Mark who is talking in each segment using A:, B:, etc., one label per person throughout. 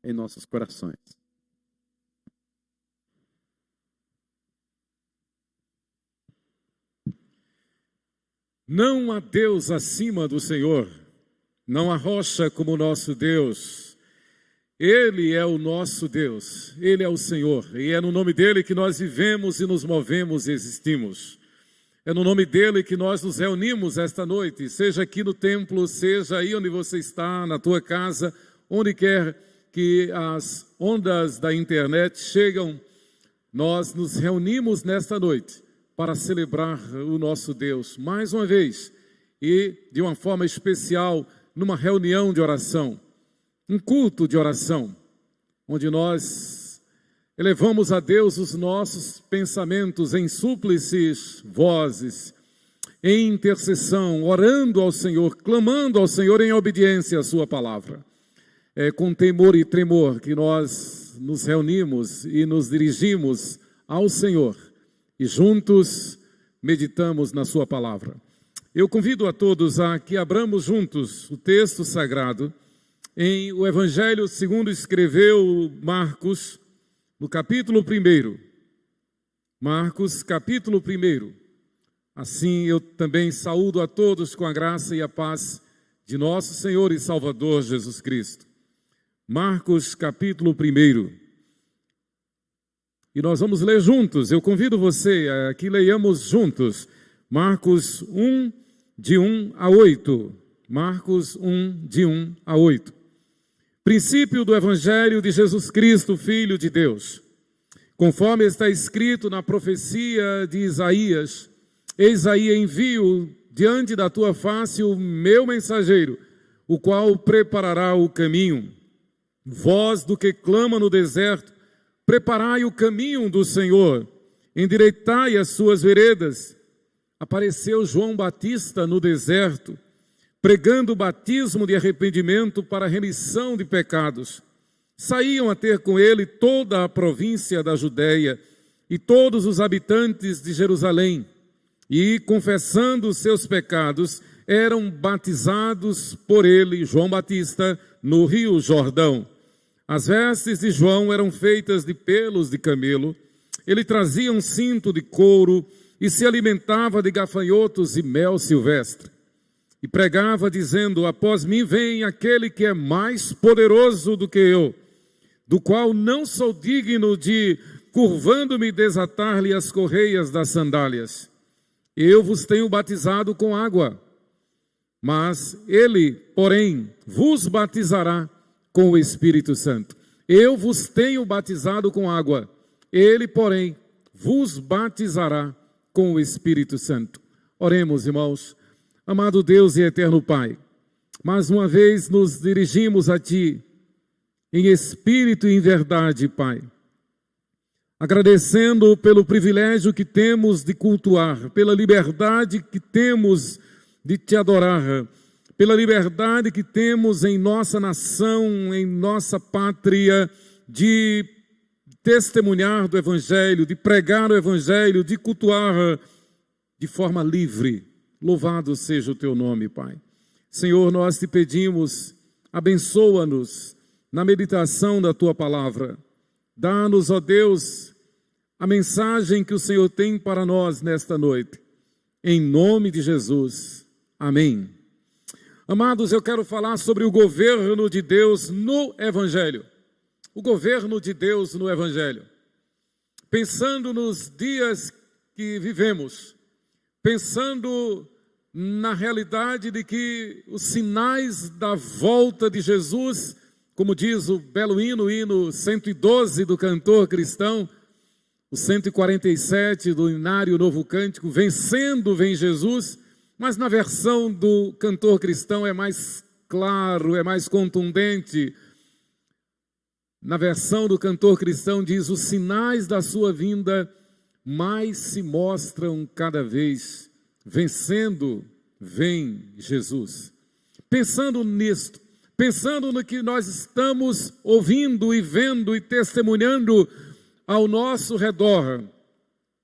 A: em nossos corações. Não há Deus acima do Senhor, não há rocha como o nosso Deus. Ele é o nosso Deus, Ele é o Senhor, e é no nome dEle que nós vivemos e nos movemos e existimos. É no nome dEle que nós nos reunimos esta noite, seja aqui no templo, seja aí onde você está, na tua casa, onde quer que as ondas da internet chegam, nós nos reunimos nesta noite para celebrar o nosso Deus, mais uma vez, e de uma forma especial, numa reunião de oração, um culto de oração, onde nós elevamos a Deus os nossos pensamentos em súplices, vozes, em intercessão, orando ao Senhor, clamando ao Senhor em obediência à sua palavra. É com temor e tremor que nós nos reunimos e nos dirigimos ao Senhor e juntos meditamos na sua palavra. Eu convido a todos a que abramos juntos o texto sagrado em o Evangelho segundo escreveu Marcos, no capítulo 1. Marcos, capítulo 1. Assim eu também saúdo a todos com a graça e a paz de nosso Senhor e Salvador Jesus Cristo. Marcos, capítulo 1. E nós vamos ler juntos. Eu convido você a que leiamos juntos. Marcos 1, de 1 a 8. Marcos 1, de 1 a 8. Princípio do Evangelho de Jesus Cristo, Filho de Deus. Conforme está escrito na profecia de Isaías, eis aí envio diante da tua face o meu mensageiro, o qual preparará o caminho. Voz do que clama no deserto, preparai o caminho do Senhor, endireitai as suas veredas. Apareceu João Batista no deserto, pregando o batismo de arrependimento para a remissão de pecados. Saíam a ter com ele toda a província da Judéia e todos os habitantes de Jerusalém, e, confessando os seus pecados, eram batizados por ele, João Batista, no rio Jordão. As vestes de João eram feitas de pelos de camelo, ele trazia um cinto de couro e se alimentava de gafanhotos e mel silvestre. E pregava dizendo, após mim vem aquele que é mais poderoso do que eu, do qual não sou digno de, curvando-me, desatar-lhe as correias das sandálias. Eu vos tenho batizado com água, mas ele, porém, vos batizará com o Espírito Santo. Eu vos tenho batizado com água, ele, porém, vos batizará com o Espírito Santo. Oremos, irmãos. Amado Deus e eterno Pai, mais uma vez nos dirigimos a Ti, em espírito e em verdade, Pai, agradecendo pelo privilégio que temos de cultuar, pela liberdade que temos de Te adorar, pela liberdade que temos em nossa nação, em nossa pátria, de testemunhar do Evangelho, de pregar o Evangelho, de cultuar de forma livre. Louvado seja o Teu nome, Pai. Senhor, nós Te pedimos, abençoa-nos na meditação da Tua palavra. Dá-nos, ó Deus, a mensagem que o Senhor tem para nós nesta noite. Em nome de Jesus. Amém. Amados, eu quero falar sobre o governo de Deus no Evangelho. O governo de Deus no Evangelho. Pensando nos dias que vivemos, pensando na realidade de que os sinais da volta de Jesus, como diz o belo hino 112 do cantor cristão, o 147 do Inário Novo Cântico, vencendo vem Jesus, mas na versão do cantor cristão é mais claro, é mais contundente. Na versão do cantor cristão diz, os sinais da sua vinda mais se mostram cada vez, vencendo vem Jesus. Pensando nisto, pensando no que nós estamos ouvindo e vendo e testemunhando ao nosso redor,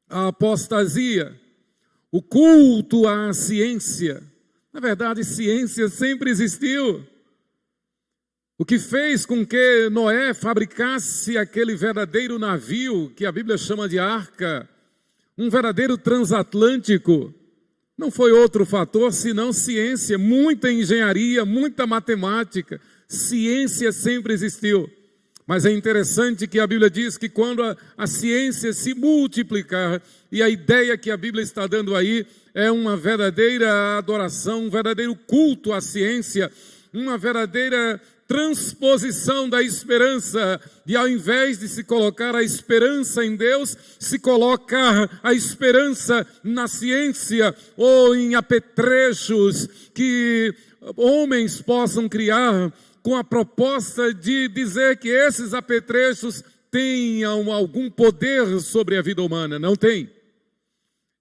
A: a apostasia, o culto à ciência. Na verdade, ciência sempre existiu. O que fez com que Noé fabricasse aquele verdadeiro navio que a Bíblia chama de arca, um verdadeiro transatlântico, não foi outro fator senão ciência, muita engenharia, muita matemática. Ciência sempre existiu. Mas é interessante que a Bíblia diz que quando a ciência se multiplicar, e a ideia que a Bíblia está dando aí é uma verdadeira adoração, um verdadeiro culto à ciência, uma verdadeira transposição da esperança, e ao invés de se colocar a esperança em Deus, se coloca a esperança na ciência ou em apetrechos que homens possam criar com a proposta de dizer que esses apetrechos tenham algum poder sobre a vida humana. Não tem.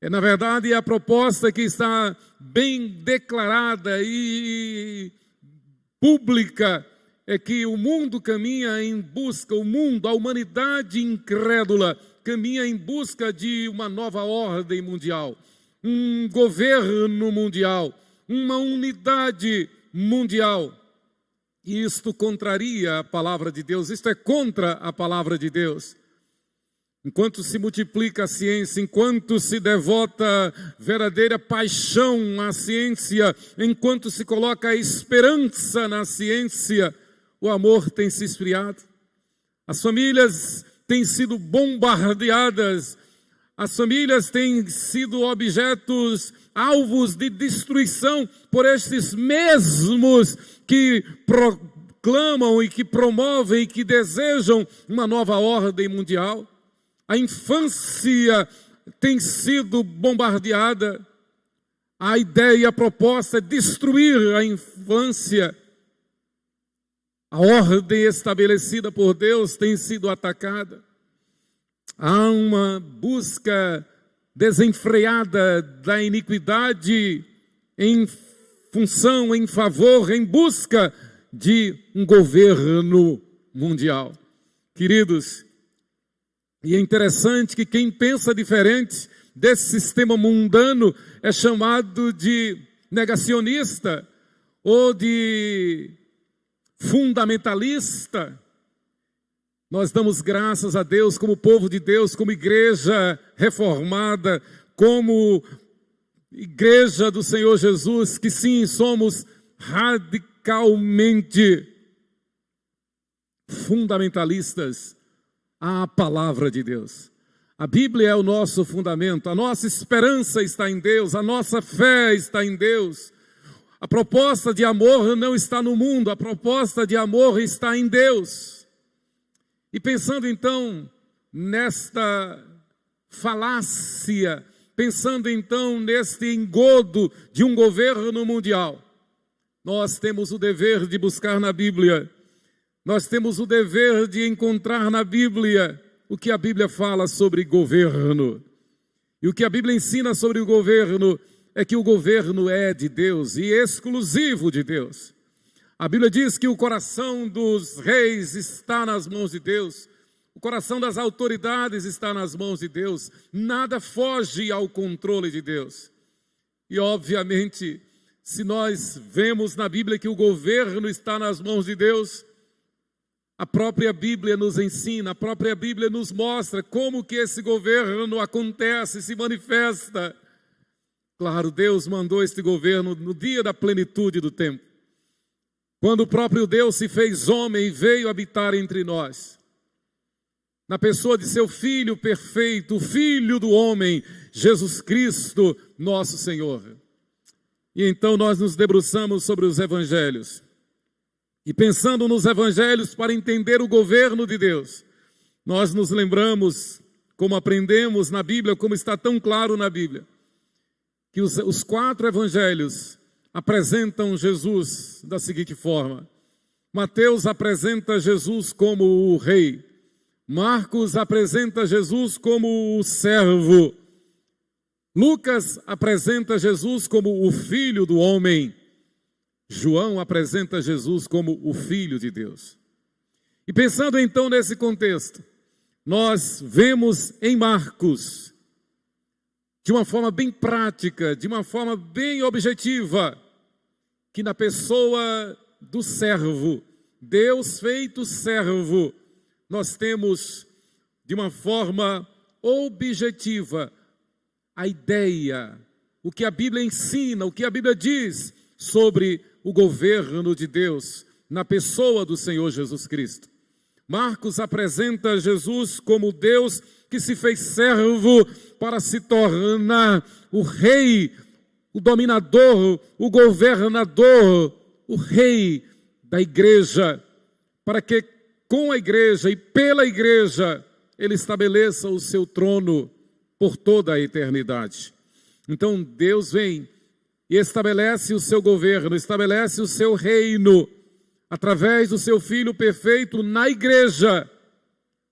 A: Na verdade, a proposta que está bem declarada e pública é que o mundo caminha em busca, a humanidade incrédula, caminha em busca de uma nova ordem mundial, um governo mundial, uma unidade mundial. E isto contraria a palavra de Deus, isto é contra a palavra de Deus. Enquanto se multiplica a ciência, enquanto se devota verdadeira paixão à ciência, enquanto se coloca a esperança na ciência, o amor tem se esfriado. As famílias têm sido bombardeadas, as famílias têm sido objetos, alvos de destruição por estes mesmos que proclamam e que promovem e que desejam uma nova ordem mundial. A infância tem sido bombardeada. A ideia, a proposta é destruir a infância. A ordem estabelecida por Deus tem sido atacada. Há uma busca desenfreada da iniquidade em função, em favor, em busca de um governo mundial. Queridos, e é interessante que quem pensa diferente desse sistema mundano é chamado de negacionista ou de fundamentalista. Nós damos graças a Deus como povo de Deus, como igreja reformada, como igreja do Senhor Jesus, que sim, somos radicalmente fundamentalistas à palavra de Deus. A Bíblia é o nosso fundamento, a nossa esperança está em Deus, a nossa fé está em Deus. A proposta de amor não está no mundo, a proposta de amor está em Deus. E pensando então nesta falácia, pensando então neste engodo de um governo mundial, nós temos o dever de buscar na Bíblia, nós temos o dever de encontrar na Bíblia o que a Bíblia fala sobre governo. E o que a Bíblia ensina sobre o governo é que o governo é de Deus e exclusivo de Deus. A Bíblia diz que o coração dos reis está nas mãos de Deus, o coração das autoridades está nas mãos de Deus, nada foge ao controle de Deus. E obviamente, se nós vemos na Bíblia que o governo está nas mãos de Deus, a própria Bíblia nos ensina, a própria Bíblia nos mostra como que esse governo acontece, se manifesta. Claro, Deus mandou este governo no dia da plenitude do tempo, quando o próprio Deus se fez homem e veio habitar entre nós, na pessoa de seu Filho perfeito, o Filho do homem, Jesus Cristo, nosso Senhor. E então nós nos debruçamos sobre os Evangelhos, e pensando nos Evangelhos para entender o governo de Deus, nós nos lembramos, como aprendemos na Bíblia, como está tão claro na Bíblia, que os 4 Evangelhos apresentam Jesus da seguinte forma: Mateus apresenta Jesus como o rei, Marcos apresenta Jesus como o servo, Lucas apresenta Jesus como o Filho do homem, João apresenta Jesus como o Filho de Deus. E pensando então nesse contexto, nós vemos em Marcos, de uma forma bem prática, de uma forma bem objetiva, que na pessoa do servo, Deus feito servo, nós temos de uma forma objetiva a ideia, o que a Bíblia ensina, o que a Bíblia diz sobre o governo de Deus na pessoa do Senhor Jesus Cristo. Marcos apresenta Jesus como Deus que se fez servo para se tornar o rei, o dominador, o governador, o rei da igreja, para que com a igreja e pela igreja ele estabeleça o seu trono por toda a eternidade. Então Deus vem e estabelece o seu governo, estabelece o seu reino, através do seu Filho perfeito na igreja,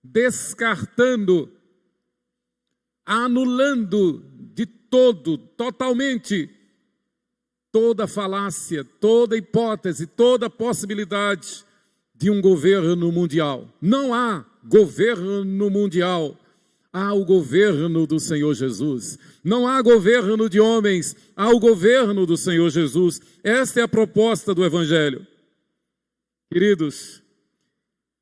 A: descartando, anulando de todo, totalmente, toda falácia, toda hipótese, toda possibilidade de um governo mundial. Não há governo mundial, há o governo do Senhor Jesus. Não há governo de homens, há o governo do Senhor Jesus. Esta é a proposta do Evangelho. Queridos,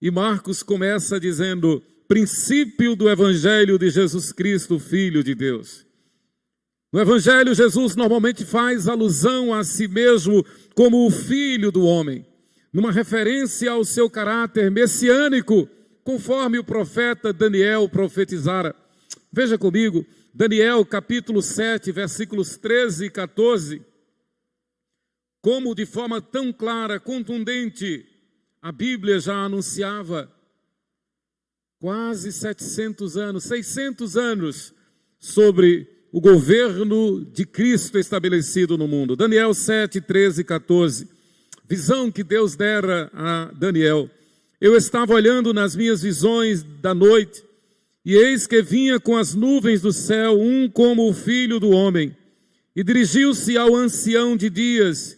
A: e Marcos começa dizendo, princípio do Evangelho de Jesus Cristo, Filho de Deus. No Evangelho, Jesus normalmente faz alusão a si mesmo como o Filho do homem, numa referência ao seu caráter messiânico, conforme o profeta Daniel profetizara. Veja comigo, Daniel capítulo 7, versículos 13 e 14. Como de forma tão clara, contundente, a Bíblia já anunciava quase 700 anos, 600 anos sobre o governo de Cristo estabelecido no mundo. Daniel 7, 13 e 14. Visão que Deus dera a Daniel. Eu estava olhando nas minhas visões da noite, e eis que vinha com as nuvens do céu um como o Filho do homem, e dirigiu-se ao ancião de dias,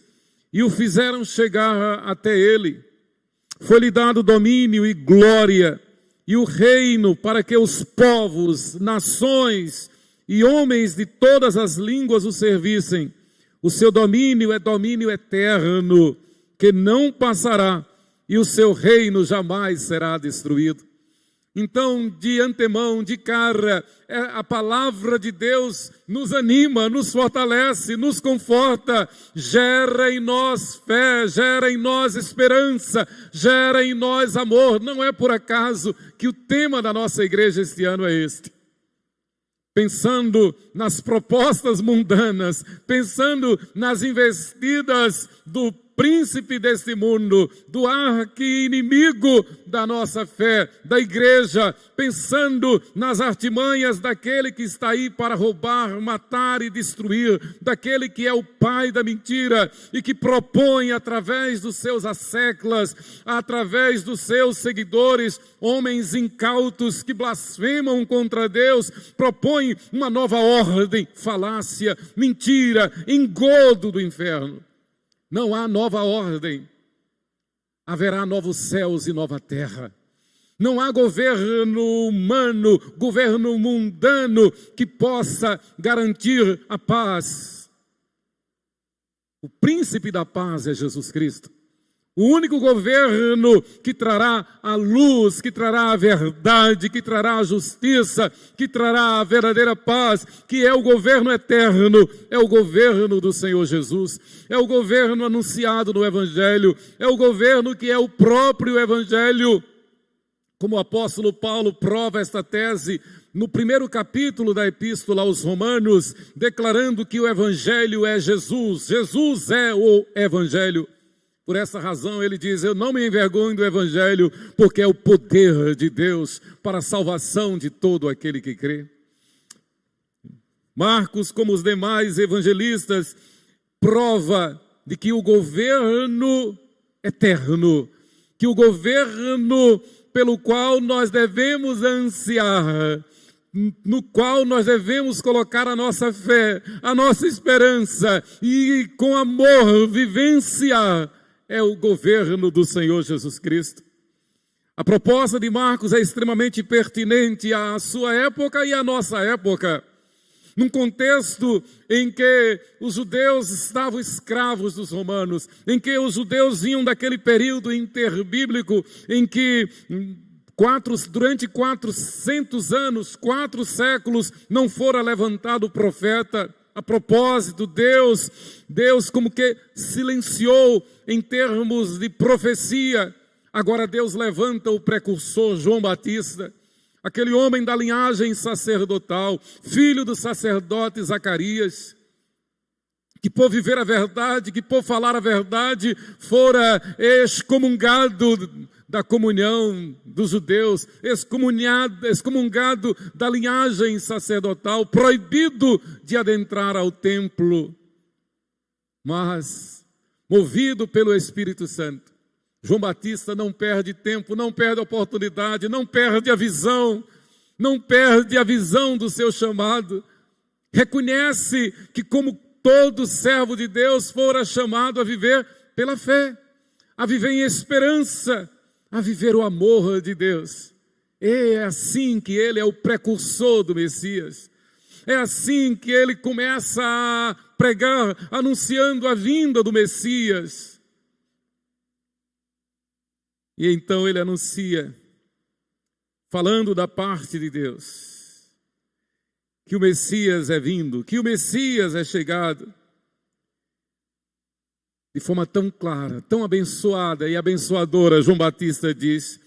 A: e o fizeram chegar até ele. Foi-lhe dado domínio e glória, e o reino para que os povos, nações e homens de todas as línguas o servissem. O seu domínio é domínio eterno, que não passará, e o seu reino jamais será destruído. Então, de antemão, de cara, a palavra de Deus nos anima, nos fortalece, nos conforta, gera em nós fé, gera em nós esperança, gera em nós amor. Não é por acaso que o tema da nossa igreja este ano é este. Pensando nas propostas mundanas, pensando nas investidas do príncipe deste mundo, do arqui-inimigo da nossa fé, da igreja, pensando nas artimanhas daquele que está aí para roubar, matar e destruir, daquele que é o pai da mentira e que propõe através dos seus asseclas, através dos seus seguidores, homens incautos que blasfemam contra Deus, propõe uma nova ordem, falácia, mentira, engodo do inferno. Não há nova ordem, haverá novos céus e nova terra. Não há governo humano, governo mundano que possa garantir a paz. O príncipe da paz é Jesus Cristo. O único governo que trará a luz, que trará a verdade, que trará a justiça, que trará a verdadeira paz, que é o governo eterno, é o governo do Senhor Jesus, é o governo anunciado no Evangelho, é o governo que é o próprio Evangelho. Como o apóstolo Paulo prova esta tese no primeiro capítulo da Epístola aos Romanos, declarando que o Evangelho é Jesus, Jesus é o Evangelho. Por essa razão ele diz, eu não me envergonho do Evangelho, porque é o poder de Deus para a salvação de todo aquele que crê. Marcos, como os demais evangelistas, prova de que o governo eterno, que o governo pelo qual nós devemos ansiar, no qual nós devemos colocar a nossa fé, a nossa esperança e com amor vivenciar, é o governo do Senhor Jesus Cristo. A proposta de Marcos é extremamente pertinente à sua época e à nossa época. num contexto em que os judeus estavam escravos dos romanos, em que os judeus vinham daquele período interbíblico em que durante 400 anos, 4 séculos, não fora levantado profeta. A propósito, Deus como que silenciou em termos de profecia. Agora Deus levanta o precursor João Batista, aquele homem da linhagem sacerdotal, filho do sacerdote Zacarias, que por viver a verdade, que por falar a verdade, fora excomungado da comunhão dos judeus, excomungado da linhagem sacerdotal, proibido de adentrar ao templo. Mas, movido pelo Espírito Santo, João Batista não perde tempo, não perde oportunidade, não perde a visão, do seu chamado. Reconhece que, como todo servo de Deus, fora chamado a viver pela fé, a viver em esperança, a viver o amor de Deus. É assim que ele é o precursor do Messias. É assim que ele começa a pregar, anunciando a vinda do Messias. E então ele anuncia, falando da parte de Deus, que o Messias é vindo, que o Messias é chegado. De forma tão clara, tão abençoada e abençoadora, João Batista diz: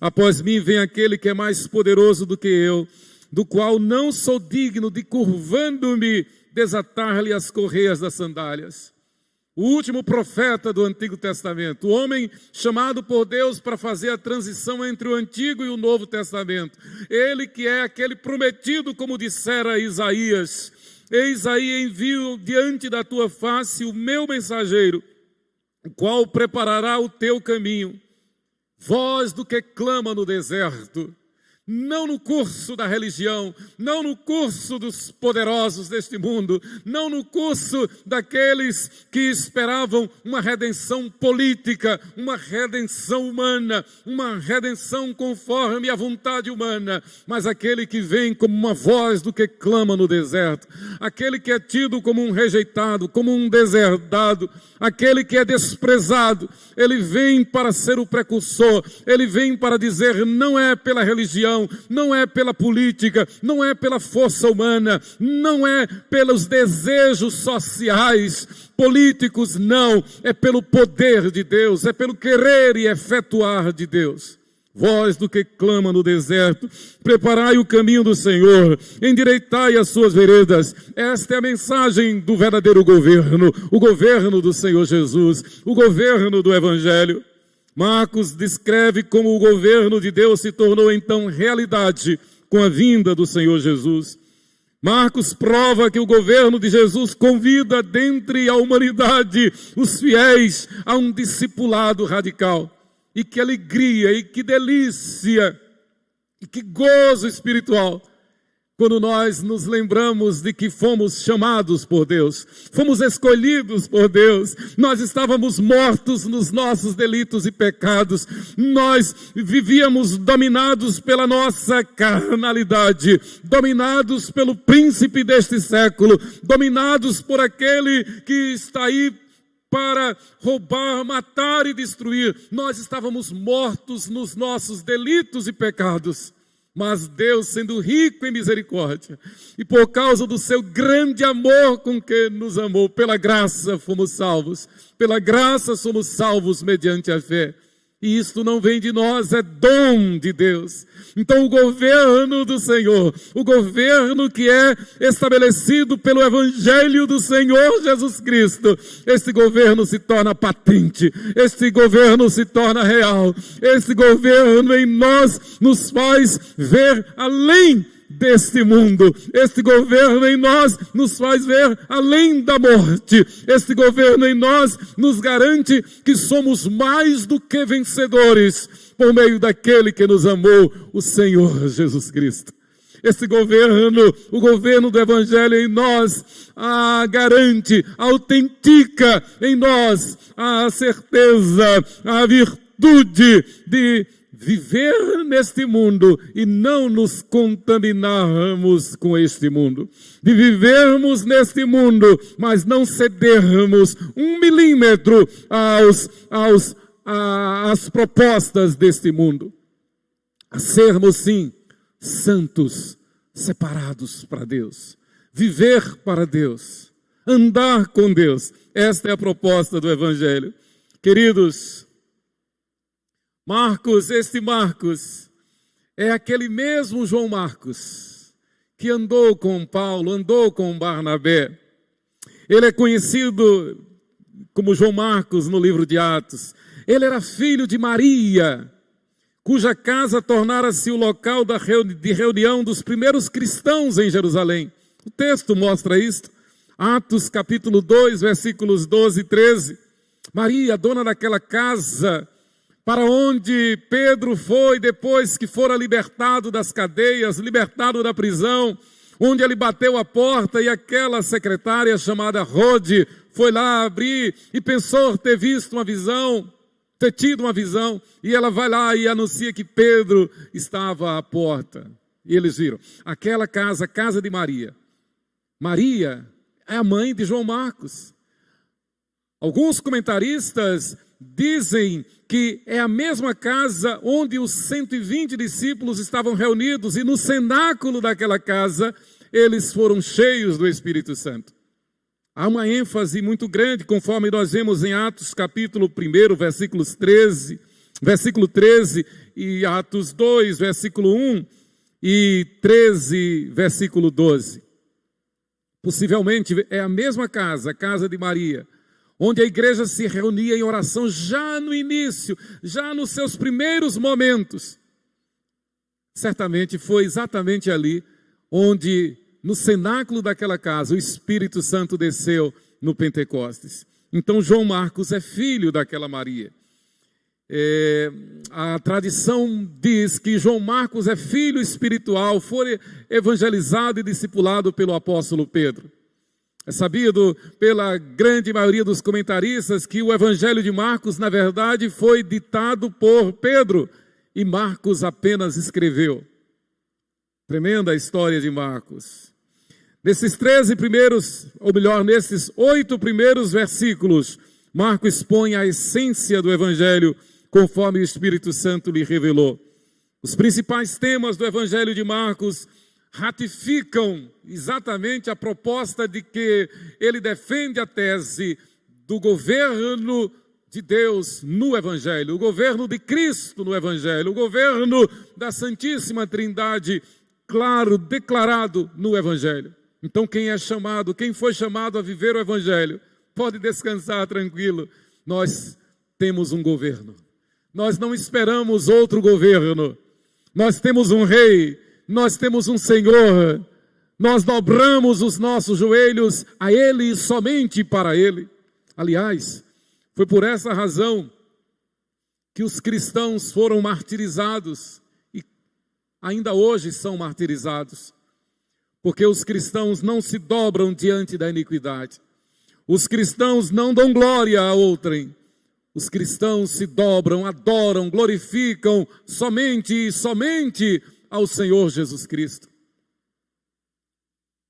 A: após mim vem aquele que é mais poderoso do que eu, do qual não sou digno de, curvando-me, desatar-lhe as correias das sandálias. O último profeta do Antigo Testamento, o homem chamado por Deus para fazer a transição entre o Antigo e o Novo Testamento. Ele que é aquele prometido, como dissera Isaías: eis aí envio diante da tua face o meu mensageiro, o qual preparará o teu caminho. Voz do que clama no deserto, não no curso da religião, não no curso dos poderosos deste mundo, não no curso daqueles que esperavam uma redenção política, uma redenção humana, uma redenção conforme a vontade humana, mas aquele que vem como uma voz do que clama no deserto, aquele que é tido como um rejeitado, como um deserdado, aquele que é desprezado. Ele vem para ser o precursor, ele vem para dizer: não é pela religião, não é pela política, não é pela força humana, não é pelos desejos sociais, políticos, não, é pelo poder de Deus, é pelo querer e efetuar de Deus. Voz do que clama no deserto, preparai o caminho do Senhor, endireitai as suas veredas. Esta é a mensagem do verdadeiro governo, o governo do Senhor Jesus, o governo do Evangelho. Marcos descreve como o governo de Deus se tornou então realidade com a vinda do Senhor Jesus. Marcos prova que o governo de Jesus convida dentre a humanidade os fiéis a um discipulado radical. E que alegria, e que delícia, e que gozo espiritual, quando nós nos lembramos de que fomos chamados por Deus, fomos escolhidos por Deus. Nós estávamos mortos nos nossos delitos e pecados, nós vivíamos dominados pela nossa carnalidade, dominados pelo príncipe deste século, dominados por aquele que está aí para roubar, matar e destruir. Nós estávamos mortos nos nossos delitos e pecados, mas Deus, sendo rico em misericórdia, e por causa do seu grande amor com que nos amou, pela graça fomos salvos, pela graça somos salvos mediante a fé. E isto não vem de nós, é dom de Deus. Então o governo do Senhor, o governo que é estabelecido pelo Evangelho do Senhor Jesus Cristo, este governo se torna patente, este governo se torna real, este governo em nós nos faz ver além deste mundo. Este governo em nós nos faz ver além da morte. Este governo em nós nos garante que somos mais do que vencedores por meio daquele que nos amou, o Senhor Jesus Cristo. Este governo, o governo do Evangelho em nós, garante, autentica em nós a certeza, a virtude de viver neste mundo e não nos contaminarmos com este mundo. De vivermos neste mundo, mas não cedermos 1 milímetro às propostas deste mundo. A sermos, sim, santos, separados para Deus. Viver para Deus. Andar com Deus. Esta é a proposta do Evangelho. Queridos, este Marcos, é aquele mesmo João Marcos, que andou com Paulo, andou com Barnabé. Ele é conhecido como João Marcos no livro de Atos. Ele era filho de Maria, cuja casa tornara-se o local de reunião dos primeiros cristãos em Jerusalém. O texto mostra isto. Atos capítulo 2, versículos 12 e 13. Maria, dona daquela casa, para onde Pedro foi depois que fora libertado das cadeias, libertado da prisão, onde ele bateu a porta e aquela secretária chamada Rode foi lá abrir e pensou ter visto uma visão, ter tido uma visão, e ela vai lá e anuncia que Pedro estava à porta. E eles viram, aquela casa, a casa de Maria. Maria é a mãe de João Marcos. Alguns comentaristas dizem que é a mesma casa onde os 120 discípulos estavam reunidos e no cenáculo daquela casa eles foram cheios do Espírito Santo. Há uma ênfase muito grande, conforme nós vemos em Atos capítulo 1, versículo 13 e Atos 2, versículo 1 e 13, versículo 12. Possivelmente é a mesma casa, a casa de Maria, onde a igreja se reunia em oração já no início, já nos seus primeiros momentos. Certamente foi exatamente ali onde, no cenáculo daquela casa, o Espírito Santo desceu no Pentecostes. Então João Marcos é filho daquela Maria. A tradição diz que João Marcos é filho espiritual, foi evangelizado e discipulado pelo apóstolo Pedro. É sabido pela grande maioria dos comentaristas que o Evangelho de Marcos, na verdade, foi ditado por Pedro e Marcos apenas escreveu. Tremenda a história de Marcos. Nesses 13 primeiros, ou melhor, nesses 8 primeiros versículos, Marcos expõe a essência do Evangelho conforme o Espírito Santo lhe revelou. Os principais temas do Evangelho de Marcos ratificam exatamente a proposta de que ele defende a tese do governo de Deus no Evangelho, o governo de Cristo no Evangelho, o governo da Santíssima Trindade, claro, declarado no Evangelho. Então quem foi chamado a viver o Evangelho, pode descansar tranquilo. Nós temos um governo. Nós não esperamos outro governo. Nós temos um rei, nós temos um Senhor. Nós dobramos os nossos joelhos a Ele e somente para Ele. Aliás, foi por essa razão que os cristãos foram martirizados e ainda hoje são martirizados. Porque os cristãos não se dobram diante da iniquidade. Os cristãos não dão glória a outrem. Os cristãos se dobram, adoram, glorificam somente e somente ao Senhor Jesus Cristo.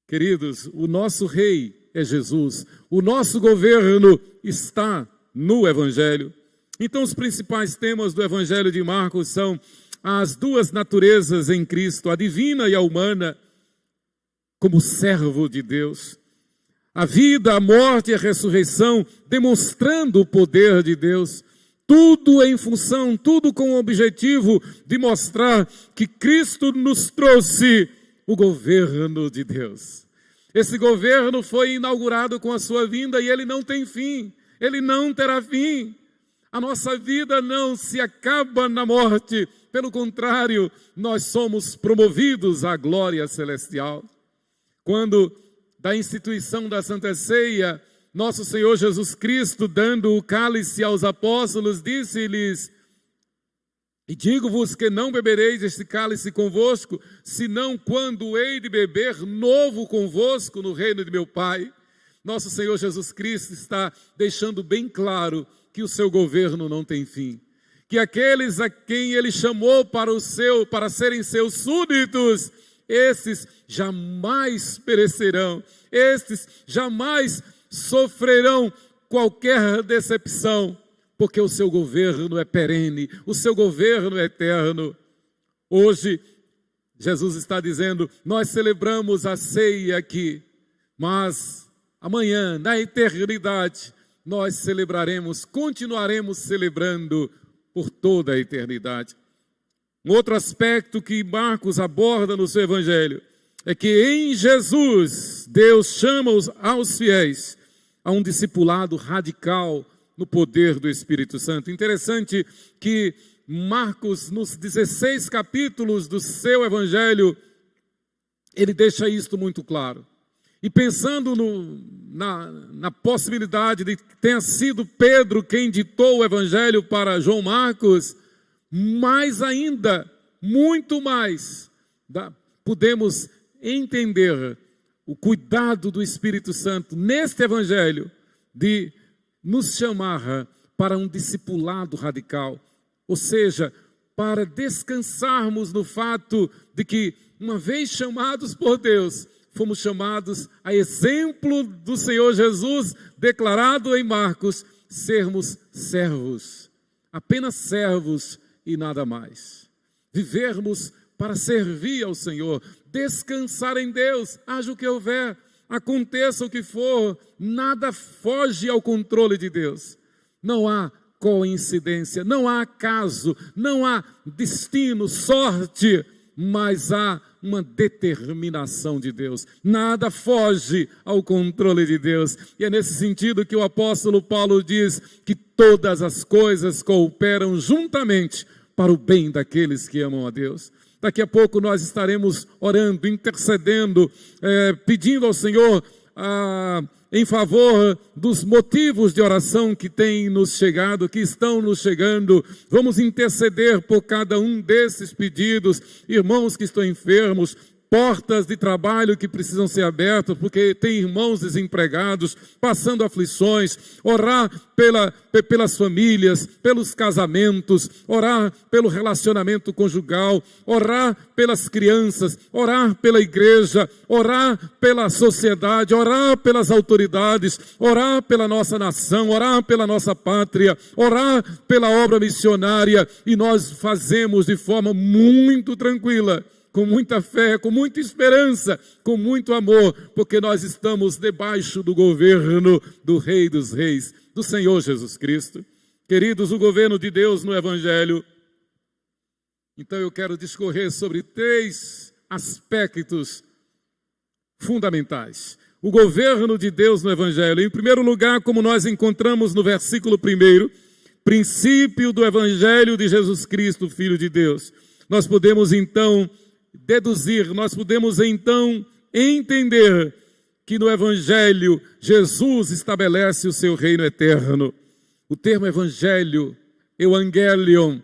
A: Queridos, o nosso rei é Jesus. O nosso governo está no Evangelho. Então os principais temas do Evangelho de Marcos são as duas naturezas em Cristo, a divina e a humana, como servo de Deus. A vida, a morte e a ressurreição, demonstrando o poder de Deus. Tudo em função, tudo com o objetivo de mostrar que Cristo nos trouxe o governo de Deus. Esse governo foi inaugurado com a sua vinda e ele não tem fim. Ele não terá fim. A nossa vida não se acaba na morte. Pelo contrário, nós somos promovidos à glória celestial. Quando da instituição da Santa Ceia, nosso Senhor Jesus Cristo, dando o cálice aos apóstolos, disse-lhes: e digo-vos que não bebereis este cálice convosco, senão quando hei de beber novo convosco no reino de meu Pai. Nosso Senhor Jesus Cristo está deixando bem claro que o seu governo não tem fim, que aqueles a quem ele chamou para serem seus súditos, esses jamais perecerão, esses jamais sofrerão qualquer decepção, porque o seu governo é perene, o seu governo é eterno. Hoje, Jesus está dizendo, nós celebramos a ceia aqui, mas amanhã, na eternidade, nós celebraremos, continuaremos celebrando por toda a eternidade. Um outro aspecto que Marcos aborda no seu evangelho é que em Jesus, Deus chama aos fiéis a um discipulado radical no poder do Espírito Santo. Interessante que Marcos, nos 16 capítulos do seu evangelho, ele deixa isto muito claro. E pensando na possibilidade de que tenha sido Pedro quem ditou o evangelho para João Marcos, mais ainda, muito mais, podemos entender o cuidado do Espírito Santo neste evangelho de nos chamar para um discipulado radical, ou seja, para descansarmos no fato de que, uma vez chamados por Deus, fomos chamados, a exemplo do Senhor Jesus, declarado em Marcos, sermos servos, apenas servos e nada mais. Vivermos para servir ao Senhor, descansar em Deus, haja o que houver, aconteça o que for, nada foge ao controle de Deus. Não há coincidência, não há acaso, não há destino, sorte, mas há uma determinação de Deus. Nada foge ao controle de Deus. E é nesse sentido que o apóstolo Paulo diz que todas as coisas cooperam juntamente para o bem daqueles que amam a Deus. Daqui a pouco nós estaremos orando, intercedendo, pedindo ao Senhor em favor dos motivos de oração que têm nos chegado, que estão nos chegando. Vamos interceder por cada um desses pedidos, irmãos que estão enfermos, portas de trabalho que precisam ser abertas, porque tem irmãos desempregados, passando aflições, orar pelas famílias, pelos casamentos, orar pelo relacionamento conjugal, orar pelas crianças, orar pela igreja, orar pela sociedade, orar pelas autoridades, orar pela nossa nação, orar pela nossa pátria, orar pela obra missionária, e nós fazemos de forma muito tranquila, com muita fé, com muita esperança, com muito amor, porque nós estamos debaixo do governo do Rei dos Reis, do Senhor Jesus Cristo. Queridos, o governo de Deus no Evangelho. Então eu quero discorrer sobre 3 aspectos fundamentais. O governo de Deus no Evangelho. Em primeiro lugar, como nós encontramos no versículo 1, princípio do Evangelho de Jesus Cristo, Filho de Deus. Nós podemos então deduzir, nós podemos então entender que no Evangelho Jesus estabelece o seu reino eterno. O termo Evangelho, Evangelion,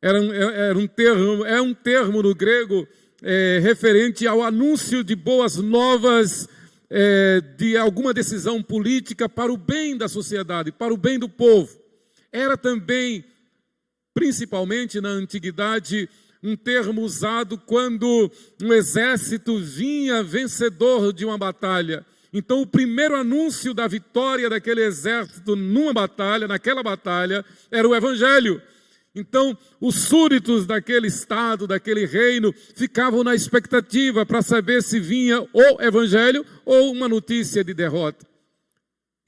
A: é um termo no grego referente ao anúncio de boas novas, de alguma decisão política para o bem da sociedade, para o bem do povo. Era também, principalmente na antiguidade, um termo usado quando um exército vinha vencedor de uma batalha. Então, o primeiro anúncio da vitória daquele exército numa batalha, naquela batalha, era o Evangelho. Então, os súditos daquele estado, daquele reino, ficavam na expectativa para saber se vinha o Evangelho ou uma notícia de derrota.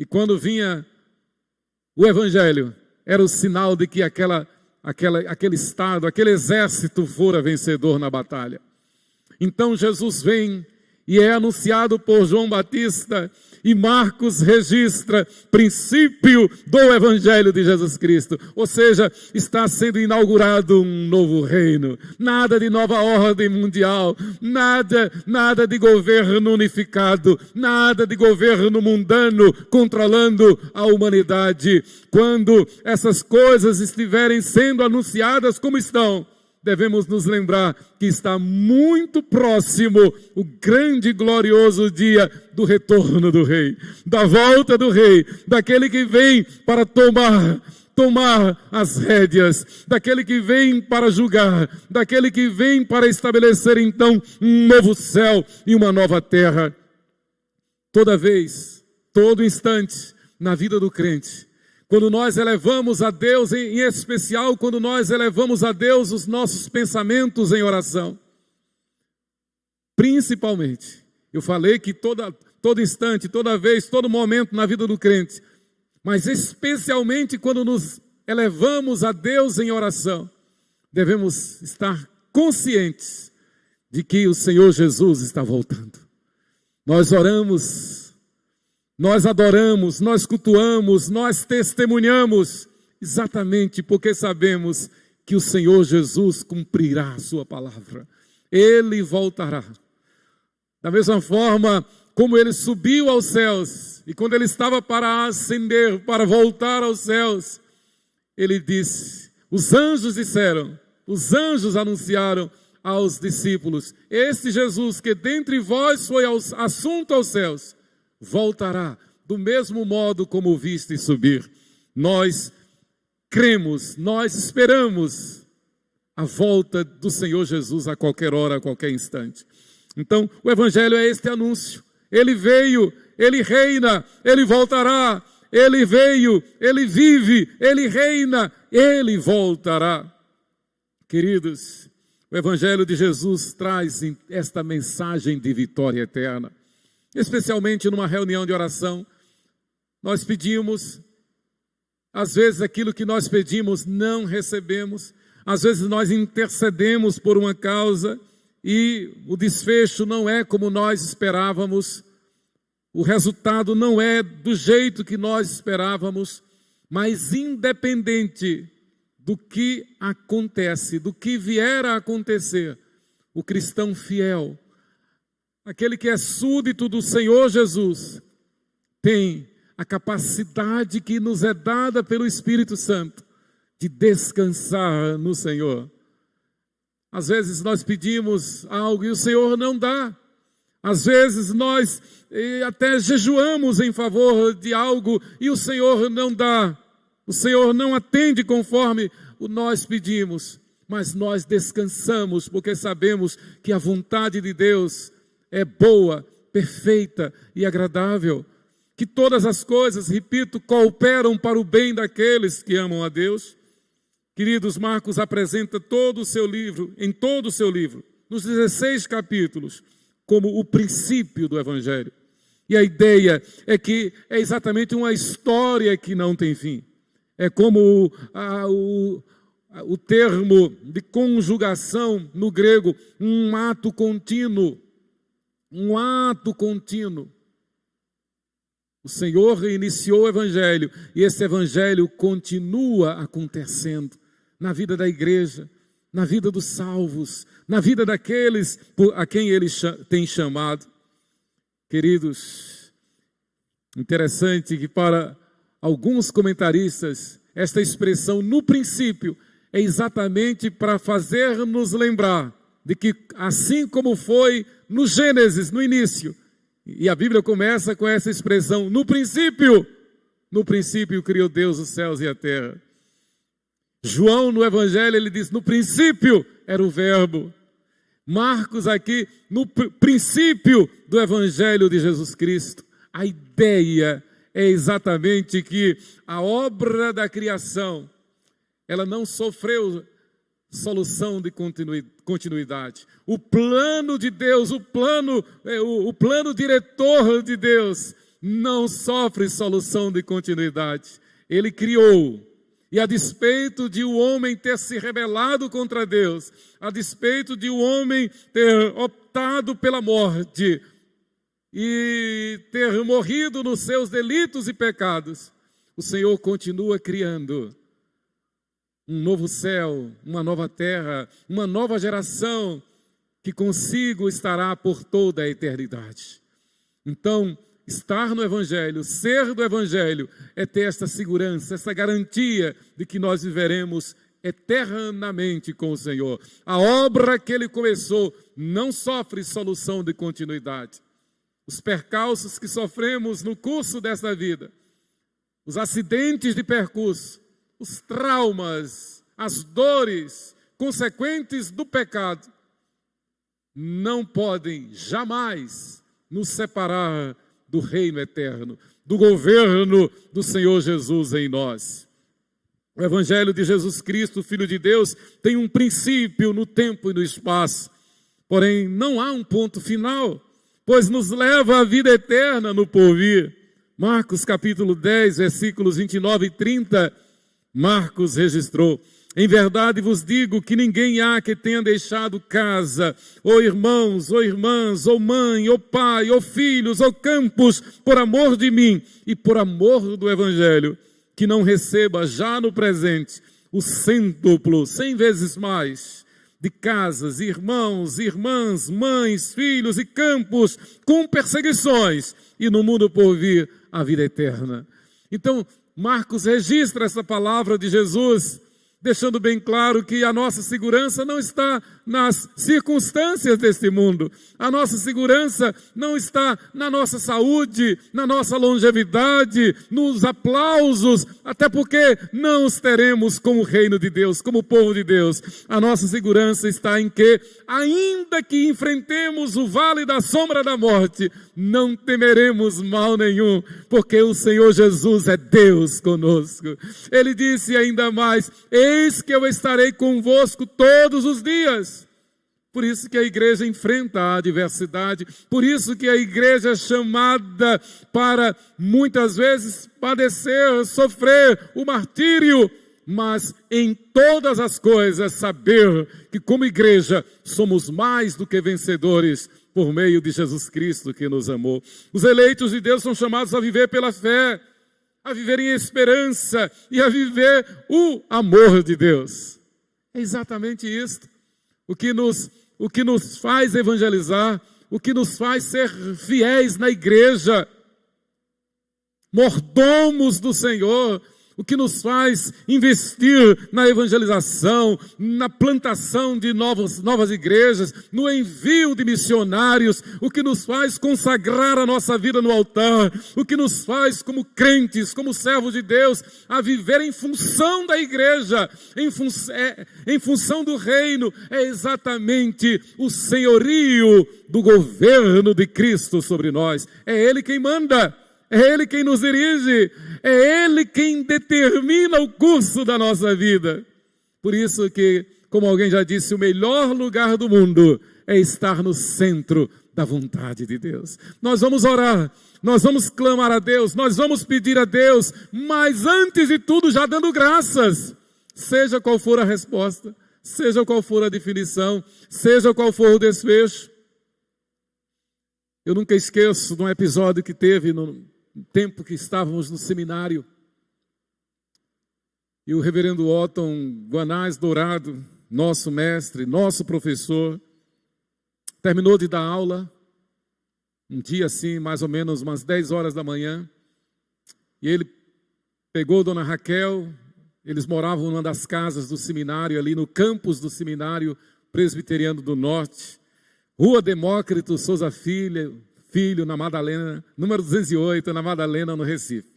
A: E quando vinha o Evangelho, era o sinal de que aquele estado, aquele exército fora vencedor na batalha. Então Jesus vem e é anunciado por João Batista, e Marcos registra princípio do Evangelho de Jesus Cristo. Ou seja, está sendo inaugurado um novo reino. Nada de nova ordem mundial, nada de governo unificado, nada de governo mundano controlando a humanidade. Quando essas coisas estiverem sendo anunciadas como estão, devemos nos lembrar que está muito próximo o grande e glorioso dia do retorno do Rei, da volta do Rei, daquele que vem para tomar tomar as rédeas, daquele que vem para julgar, daquele que vem para estabelecer então um novo céu e uma nova terra. Toda vez, todo instante na vida do crente, quando nós elevamos a Deus, em especial quando nós elevamos a Deus os nossos pensamentos em oração, principalmente, eu falei que todo instante, toda vez, todo momento na vida do crente, mas especialmente quando nos elevamos a Deus em oração, devemos estar conscientes de que o Senhor Jesus está voltando. Nós oramos, nós adoramos, nós cultuamos, nós testemunhamos, exatamente porque sabemos que o Senhor Jesus cumprirá a sua palavra. Ele voltará. Da mesma forma como ele subiu aos céus, e quando ele estava para ascender, para voltar aos céus, ele disse, os anjos disseram, os anjos anunciaram aos discípulos, este Jesus que dentre vós foi assunto aos céus, voltará do mesmo modo como o viste subir. Nós cremos, nós esperamos a volta do Senhor Jesus a qualquer hora, a qualquer instante. Então, o Evangelho é este anúncio. Ele veio, ele reina, ele voltará. Ele veio, ele vive, ele reina, ele voltará. Queridos, o Evangelho de Jesus traz esta mensagem de vitória eterna. Especialmente numa reunião de oração, nós pedimos, às vezes aquilo que nós pedimos não recebemos, às vezes nós intercedemos por uma causa e o desfecho não é como nós esperávamos, o resultado não é do jeito que nós esperávamos, mas independente do que acontece, do que vier a acontecer, o cristão fiel, aquele que é súdito do Senhor Jesus, tem a capacidade que nos é dada pelo Espírito Santo de descansar no Senhor. Às vezes nós pedimos algo e o Senhor não dá. Às vezes nós até jejuamos em favor de algo e o Senhor não dá. O Senhor não atende conforme nós pedimos. Mas nós descansamos porque sabemos que a vontade de Deus é boa, perfeita e agradável. Que todas as coisas, repito, cooperam para o bem daqueles que amam a Deus. Queridos, Marcos apresenta todo o seu livro, em todo o seu livro, nos 16 capítulos, como o princípio do Evangelho. E a ideia é que é exatamente uma história que não tem fim. É como o termo de conjugação no grego, um ato contínuo. Um ato contínuo. O Senhor iniciou o Evangelho e esse Evangelho continua acontecendo na vida da igreja, na vida dos salvos, na vida daqueles a quem Ele tem chamado. Queridos, interessante que para alguns comentaristas, esta expressão no princípio é exatamente para fazer-nos lembrar de que assim como foi no Gênesis, no início, e a Bíblia começa com essa expressão, no princípio criou Deus os céus e a terra. João no Evangelho ele diz, no princípio era o verbo. Marcos aqui, no princípio do Evangelho de Jesus Cristo. A ideia é exatamente que a obra da criação, ela não sofreu solução de continuidade. O plano de Deus, o plano diretor de Deus, não sofre solução de continuidade. Ele criou. E a despeito de o homem ter se rebelado contra Deus, a despeito de o homem ter optado pela morte e ter morrido nos seus delitos e pecados, o Senhor continua criando um novo céu, uma nova terra, uma nova geração que consigo estará por toda a eternidade. Então, estar no Evangelho, ser do Evangelho, é ter esta segurança, essa garantia de que nós viveremos eternamente com o Senhor. A obra que Ele começou não sofre solução de continuidade. Os percalços que sofremos no curso desta vida, os acidentes de percurso, os traumas, as dores consequentes do pecado não podem jamais nos separar do reino eterno, do governo do Senhor Jesus em nós. O Evangelho de Jesus Cristo, Filho de Deus, tem um princípio no tempo e no espaço, porém não há um ponto final, pois nos leva à vida eterna no porvir. Marcos capítulo 10, versículos 29 e 30, Marcos registrou: em verdade vos digo que ninguém há que tenha deixado casa, ou irmãos, ou irmãs, ou mãe, ou pai, ou filhos, ou campos, por amor de mim e por amor do Evangelho, que não receba já no presente o cêntuplo, 100 vezes mais, de casas, irmãos, irmãs, mães, filhos e campos, com perseguições, e no mundo por vir a vida eterna. Então, Marcos registra essa palavra de Jesus, deixando bem claro que a nossa segurança não está nas circunstâncias deste mundo. A nossa segurança não está na nossa saúde, na nossa longevidade, nos aplausos, até porque não os teremos como reino de Deus, como povo de Deus. A nossa segurança está em que, ainda que enfrentemos o vale da sombra da morte, não temeremos mal nenhum, porque o Senhor Jesus é Deus conosco. Ele disse ainda mais: eis que eu estarei convosco todos os dias. Por isso que a igreja enfrenta a adversidade, por isso que a igreja é chamada para muitas vezes padecer, sofrer o martírio, mas em todas as coisas saber que como igreja somos mais do que vencedores por meio de Jesus Cristo que nos amou. Os eleitos de Deus são chamados a viver pela fé, a viver em esperança e a viver o amor de Deus. É exatamente isso. O que nos faz evangelizar, o que nos faz ser fiéis na igreja, mordomos do Senhor, o que nos faz investir na evangelização, na plantação de novas igrejas, no envio de missionários, o que nos faz consagrar a nossa vida no altar, o que nos faz como crentes, como servos de Deus, a viver em função da igreja, em função do reino, é exatamente o senhorio do governo de Cristo sobre nós. É Ele quem manda. É Ele quem nos dirige, é Ele quem determina o curso da nossa vida. Por isso que, como alguém já disse, o melhor lugar do mundo é estar no centro da vontade de Deus. Nós vamos orar, nós vamos clamar a Deus, nós vamos pedir a Deus, mas antes de tudo já dando graças, seja qual for a resposta, seja qual for a definição, seja qual for o desfecho. Eu nunca esqueço de um episódio que teve no tempo que estávamos no seminário, e o reverendo Otton Guanais Dourado, nosso mestre, nosso professor, terminou de dar aula, um dia assim, mais ou menos umas 10 horas da manhã, e ele pegou Dona Raquel, eles moravam numa das casas do seminário, ali no campus do Seminário Presbiteriano do Norte, Rua Demócrito Souza Filho, na Madalena, número 208, na Madalena, no Recife.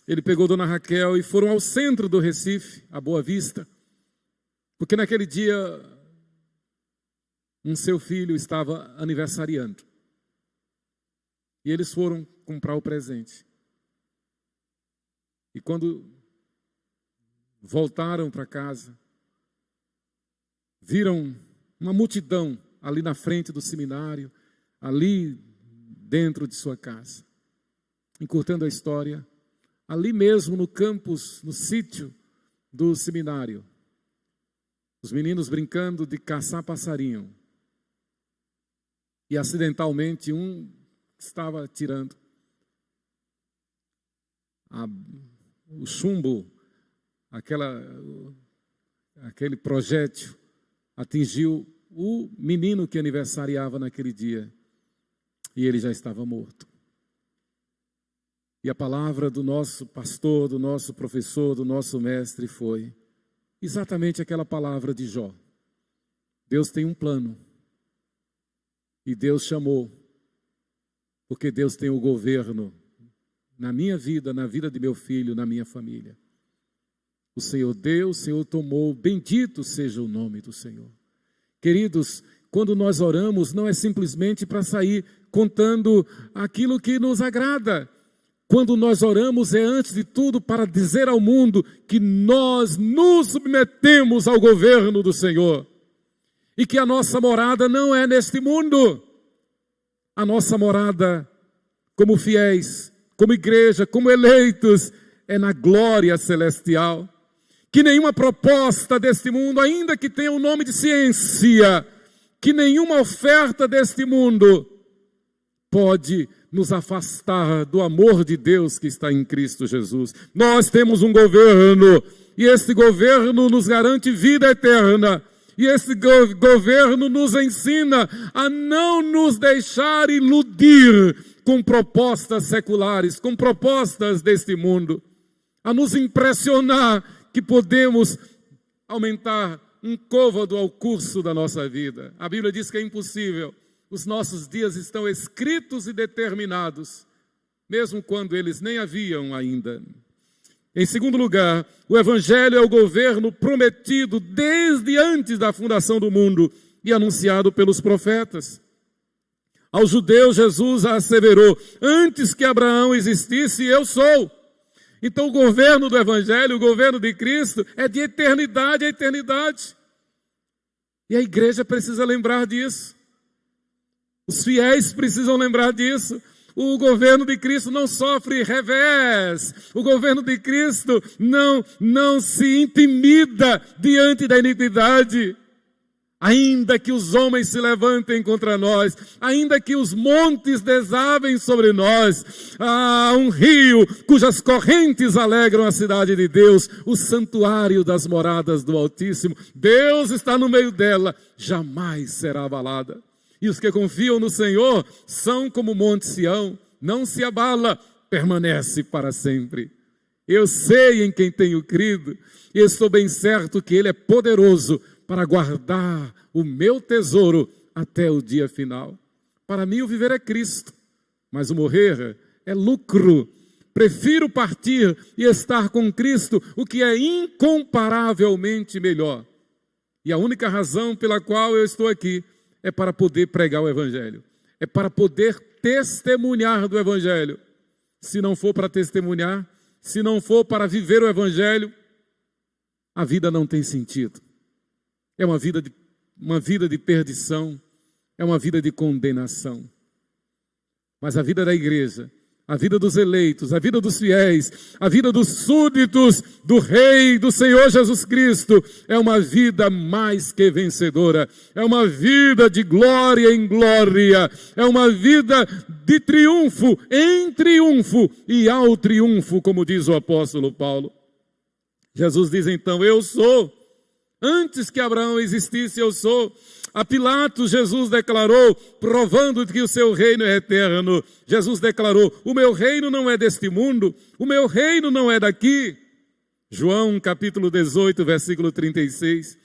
A: Ele pegou Dona Raquel e foram ao centro do Recife, a Boa Vista, porque naquele dia seu filho estava aniversariando. E eles foram comprar o presente. E quando voltaram para casa, viram uma multidão ali na frente do seminário, ali dentro de sua casa. Encurtando a história, ali mesmo no campus, no sítio do seminário, os meninos brincando de caçar passarinho. E acidentalmente um estava tirando o chumbo, aquele projétil, atingiu o menino que aniversariava naquele dia. E ele já estava morto. E a palavra do nosso pastor, do nosso professor, do nosso mestre foi exatamente aquela palavra de Jó. Deus tem um plano. E Deus chamou. Porque Deus tem o governo na minha vida, na vida de meu filho, na minha família. O Senhor deu, o Senhor tomou, bendito seja o nome do Senhor. Queridos, quando nós oramos, não é simplesmente para sair contando aquilo que nos agrada. Quando nós oramos é, antes de tudo, para dizer ao mundo que nós nos submetemos ao governo do Senhor. E que a nossa morada não é neste mundo. A nossa morada, como fiéis, como igreja, como eleitos, é na glória celestial. Que nenhuma proposta deste mundo, ainda que tenha o nome de ciência, que nenhuma oferta deste mundo pode nos afastar do amor de Deus que está em Cristo Jesus. Nós temos um governo, e esse governo nos garante vida eterna. E esse governo nos ensina a não nos deixar iludir com propostas seculares, com propostas deste mundo. A nos impressionar que podemos aumentar um côvado ao curso da nossa vida. A Bíblia diz que é impossível. Os nossos dias estão escritos e determinados, mesmo quando eles nem haviam ainda. Em segundo lugar, o Evangelho é o governo prometido desde antes da fundação do mundo e anunciado pelos profetas. Aos judeus, Jesus asseverou: antes que Abraão existisse, eu sou. Então o governo do Evangelho, o governo de Cristo, é de eternidade a eternidade. E a igreja precisa lembrar disso. Os fiéis precisam lembrar disso. O governo de Cristo não sofre revés. O governo de Cristo não se intimida diante da iniquidade. Ainda que os homens se levantem contra nós, ainda que os montes desabem sobre nós, há um rio cujas correntes alegram a cidade de Deus, o santuário das moradas do Altíssimo. Deus está no meio dela, jamais será abalada. E os que confiam no Senhor são como o monte Sião, não se abala, permanece para sempre. Eu sei em quem tenho crido, e estou bem certo que Ele é poderoso para guardar o meu tesouro até o dia final. Para mim o viver é Cristo, mas o morrer é lucro. Prefiro partir e estar com Cristo, o que é incomparavelmente melhor. E a única razão pela qual eu estou aqui é para poder pregar o Evangelho, é para poder testemunhar do Evangelho. Se não for para testemunhar, se não for para viver o Evangelho, a vida não tem sentido. É uma vida de perdição, é uma vida de condenação. Mas a vida da igreja, a vida dos eleitos, a vida dos fiéis, a vida dos súditos do Rei, do Senhor Jesus Cristo, é uma vida mais que vencedora, é uma vida de glória em glória, é uma vida de triunfo em triunfo e ao triunfo, como diz o apóstolo Paulo. Jesus diz então: eu sou. Antes que Abraão existisse, eu sou. A Pilatos, Jesus declarou, provando que o seu reino é eterno. Jesus declarou: o meu reino não é deste mundo, o meu reino não é daqui. João capítulo 18, versículo 36.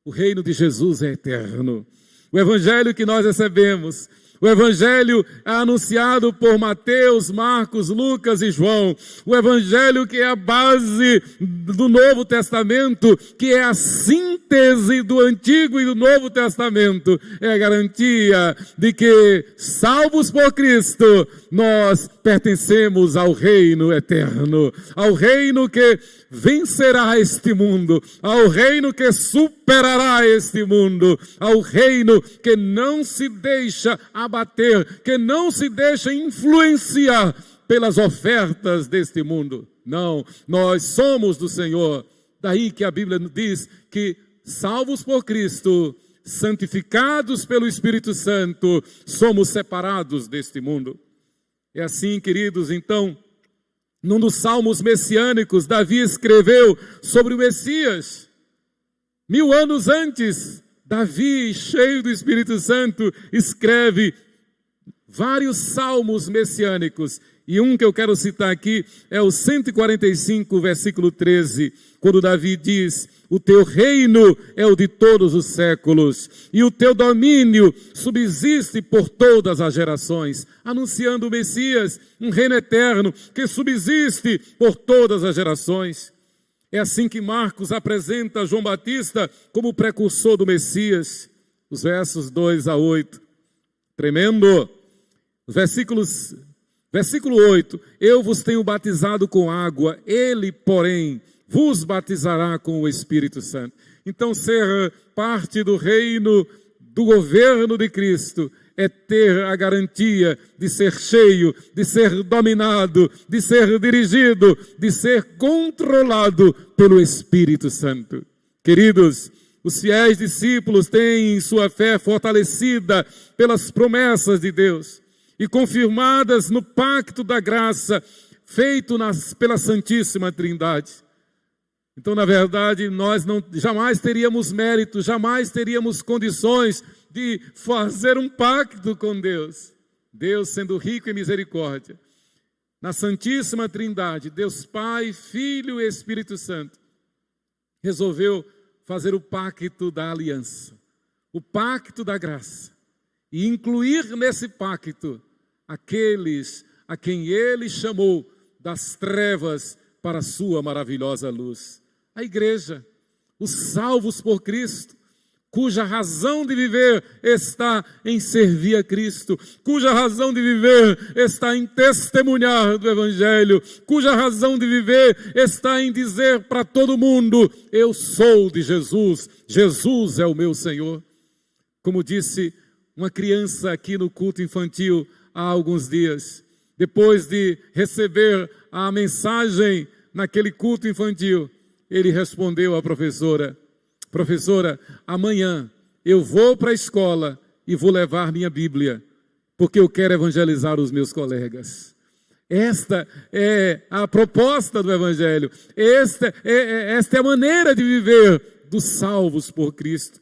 A: O reino de Jesus é eterno. O evangelho que nós recebemos, o evangelho é anunciado por Mateus, Marcos, Lucas e João. O evangelho que é a base do Novo Testamento, que é a síntese do Antigo e do Novo Testamento. É a garantia de que, salvos por Cristo, nós pertencemos ao reino eterno, ao reino que vencerá este mundo, ao reino que superará este mundo, ao reino que não se deixa abater, que não se deixa influenciar pelas ofertas deste mundo. Não, nós somos do Senhor. Daí que a Bíblia diz que, salvos por Cristo, santificados pelo Espírito Santo, somos separados deste mundo. É assim, queridos, então, num dos salmos messiânicos, Davi escreveu sobre o Messias. 1000 anos antes, Davi, cheio do Espírito Santo, escreve vários salmos messiânicos. E um que eu quero citar aqui é o 145, versículo 13, quando Davi diz: o teu reino é o de todos os séculos, e o teu domínio subsiste por todas as gerações. Anunciando o Messias, um reino eterno que subsiste por todas as gerações. É assim que Marcos apresenta João Batista como precursor do Messias. Os versos 2 a 8. Tremendo. Versículo 8. Eu vos tenho batizado com água, ele, porém, vos batizará com o Espírito Santo. Então, ser parte do reino, do governo de Cristo, é ter a garantia de ser cheio, de ser dominado, de ser dirigido, de ser controlado pelo Espírito Santo. Queridos, os fiéis discípulos têm sua fé fortalecida pelas promessas de Deus e confirmadas no pacto da graça feito pela Santíssima Trindade. Então, na verdade, nós jamais teríamos mérito, jamais teríamos condições de fazer um pacto com Deus. Deus, sendo rico em misericórdia, na Santíssima Trindade, Deus Pai, Filho e Espírito Santo, resolveu fazer o pacto da aliança, o pacto da graça, e incluir nesse pacto aqueles a quem Ele chamou das trevas para a sua maravilhosa luz. A igreja, os salvos por Cristo, cuja razão de viver está em servir a Cristo, cuja razão de viver está em testemunhar do Evangelho, cuja razão de viver está em dizer para todo mundo: eu sou de Jesus, Jesus é o meu Senhor. Como disse uma criança aqui no culto infantil há alguns dias, depois de receber a mensagem naquele culto infantil, ele respondeu à professora: professora, amanhã eu vou para a escola e vou levar minha Bíblia, porque eu quero evangelizar os meus colegas. Esta é a proposta do Evangelho, esta é a maneira de viver dos salvos por Cristo.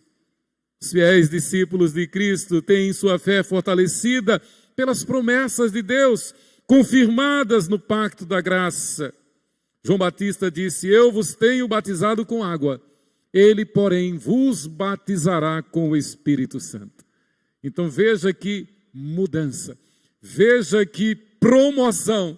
A: Os fiéis discípulos de Cristo têm sua fé fortalecida pelas promessas de Deus, confirmadas no pacto da graça. João Batista disse: eu vos tenho batizado com água, ele, porém, vos batizará com o Espírito Santo. Então veja que mudança, veja que promoção,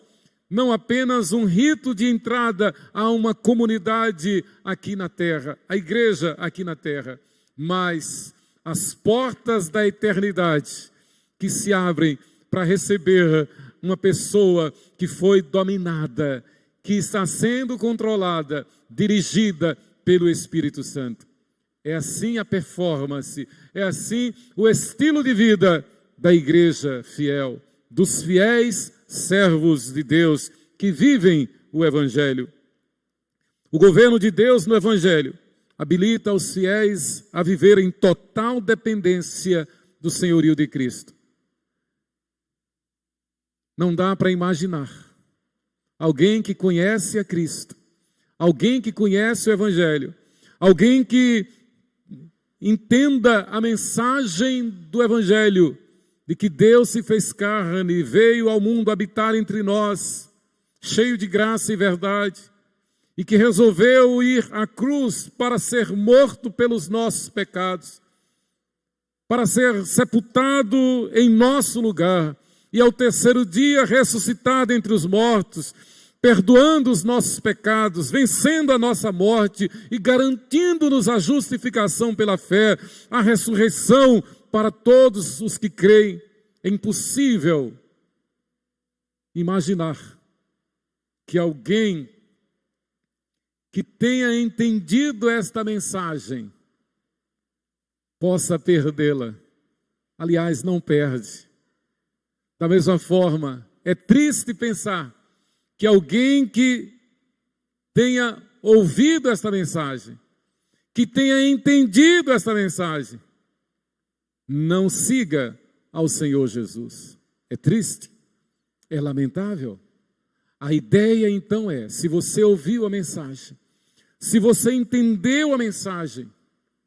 A: não apenas um rito de entrada a uma comunidade aqui na terra, a igreja aqui na terra, mas as portas da eternidade que se abrem para receber uma pessoa que foi dominada, que está sendo controlada, dirigida pelo Espírito Santo. É assim a performance, é assim o estilo de vida da igreja fiel, dos fiéis servos de Deus que vivem o Evangelho. O governo de Deus no Evangelho habilita os fiéis a viver em total dependência do senhorio de Cristo. Não dá para imaginar alguém que conhece a Cristo, alguém que conhece o Evangelho, alguém que entenda a mensagem do Evangelho, de que Deus se fez carne e veio ao mundo habitar entre nós, cheio de graça e verdade, e que resolveu ir à cruz para ser morto pelos nossos pecados, para ser sepultado em nosso lugar, e ao terceiro dia ressuscitado entre os mortos, perdoando os nossos pecados, vencendo a nossa morte e garantindo-nos a justificação pela fé, a ressurreição para todos os que creem. É impossível imaginar que alguém que tenha entendido esta mensagem possa perdê-la. Aliás, não perde. Da mesma forma, é triste pensar que alguém que tenha ouvido esta mensagem, que tenha entendido esta mensagem, não siga ao Senhor Jesus. É triste, é lamentável. A ideia então é, se você ouviu a mensagem, se você entendeu a mensagem,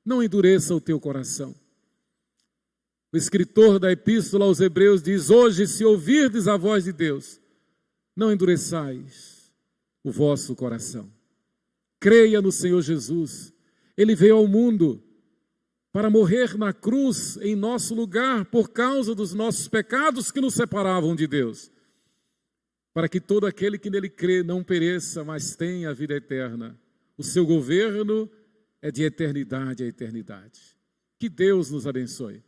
A: não endureça o teu coração. O escritor da Epístola aos Hebreus diz: hoje, se ouvirdes a voz de Deus, não endureçais o vosso coração. Creia no Senhor Jesus. Ele veio ao mundo para morrer na cruz em nosso lugar por causa dos nossos pecados que nos separavam de Deus, para que todo aquele que nele crê não pereça, mas tenha a vida eterna. O seu governo é de eternidade a eternidade. Que Deus nos abençoe.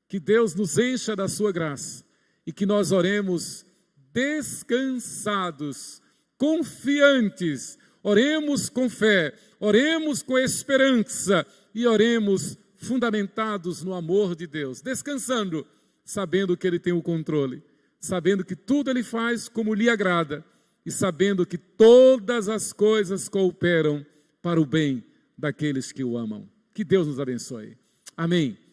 A: Que Deus nos encha da sua graça e que nós oremos descansados, confiantes, oremos com fé, oremos com esperança e oremos fundamentados no amor de Deus, descansando, sabendo que Ele tem o controle, sabendo que tudo Ele faz como lhe agrada e sabendo que todas as coisas cooperam para o bem daqueles que o amam. Que Deus nos abençoe. Amém.